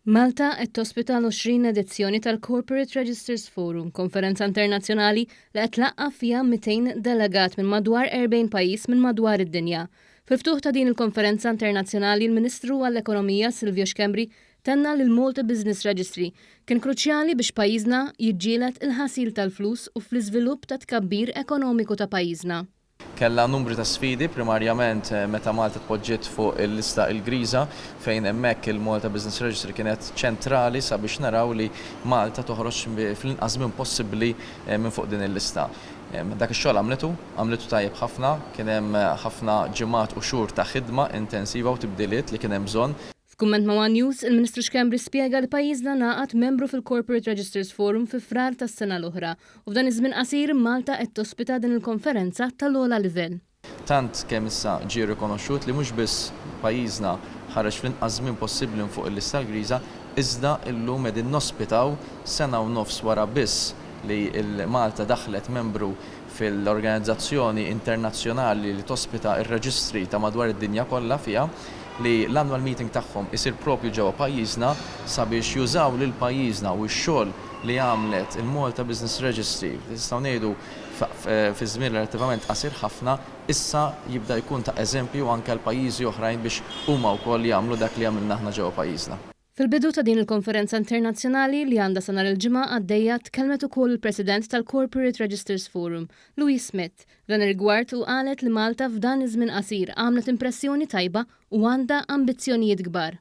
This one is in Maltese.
Malta qed tospita l-20 edizzjoni tal-Corporate Registers Forum, konferenza internazzjonali li qed tlaqqaf fiha 200 delegat minn madwar 40 pajjiż minn madwar id-dinja. Fil-ftuħ ta' din il-konferenza internazzjonali l-Ministru għall-Ekonomija Silvio Xkembri tenna li l-Malta Business Registry kien kruċjali biex pajjiżna jiġġieled il-ħasil tal-flus u fl-iżvilupp ta' tkabbir ekonomiku ta' pajjiżna. Kella numru ta' sfidi, primarjament meta Malta tpoġġiet fuq il-lista il-Griża fejn hemmhekk il-Malta Business Registry kienet ċentrali sabiex naraw li Malta toħroġ fl-inqas minn possibbli minn fuq din il-lista. Dak ix-xogħol għamletu tajjeb ħafna, kien hemm ħafna ġimgħat u xhur ta' ħidma intensiva u tibdiliet li kien hemm bżonn. F'kumment ma' One News, il-Ministru Xkembri spjega li pajjiżna ngħaqad membru fil-Corporate Registers Forum fi frar tas-sena l-oħra u f'dan iż-żmien qasir Malta qed tospita din il-konferenza tal-ogħla livell. Tant kemm issa ġie rikonoxxut li mhux biss pajjiżna ħareġ fl-inqas żmien possibbli fuq il-lista l-Griża, iżda llum qegħdin nospitaw sena u nofs wara biss li Malta daħlet membru fil-organizzazzjoni internazzjonali li tospita ir-reġistri ta' madwar id-dinja kollha fiha li l-annual meeting tagħhom isir propju ġewwa pajjiżna sabiex jużaw lil pajjiżna u x-xogħol li għamlet il-Malta Business Registry. Nistgħu ngħidu fi żmien relattivament qasir ħafna issa jibda jkun ta' eżempju anke l pajjiżi oħrajn biex huma wkoll jagħmlu dak li għamilna aħna ġewwa pajjiżna. Fil-bidu ta' din il-konferenza internazzjonali li għandha sa nhar il-ġimgħa għaddejja tkellmet ukoll il-President tal-Corporate Registers Forum, Louise Smith, f'dan ir-rigward u qalet li Malta f'dan iż-żmien qasir għamlet impressjoni tajba u għandha ambizzjonijiet kbar.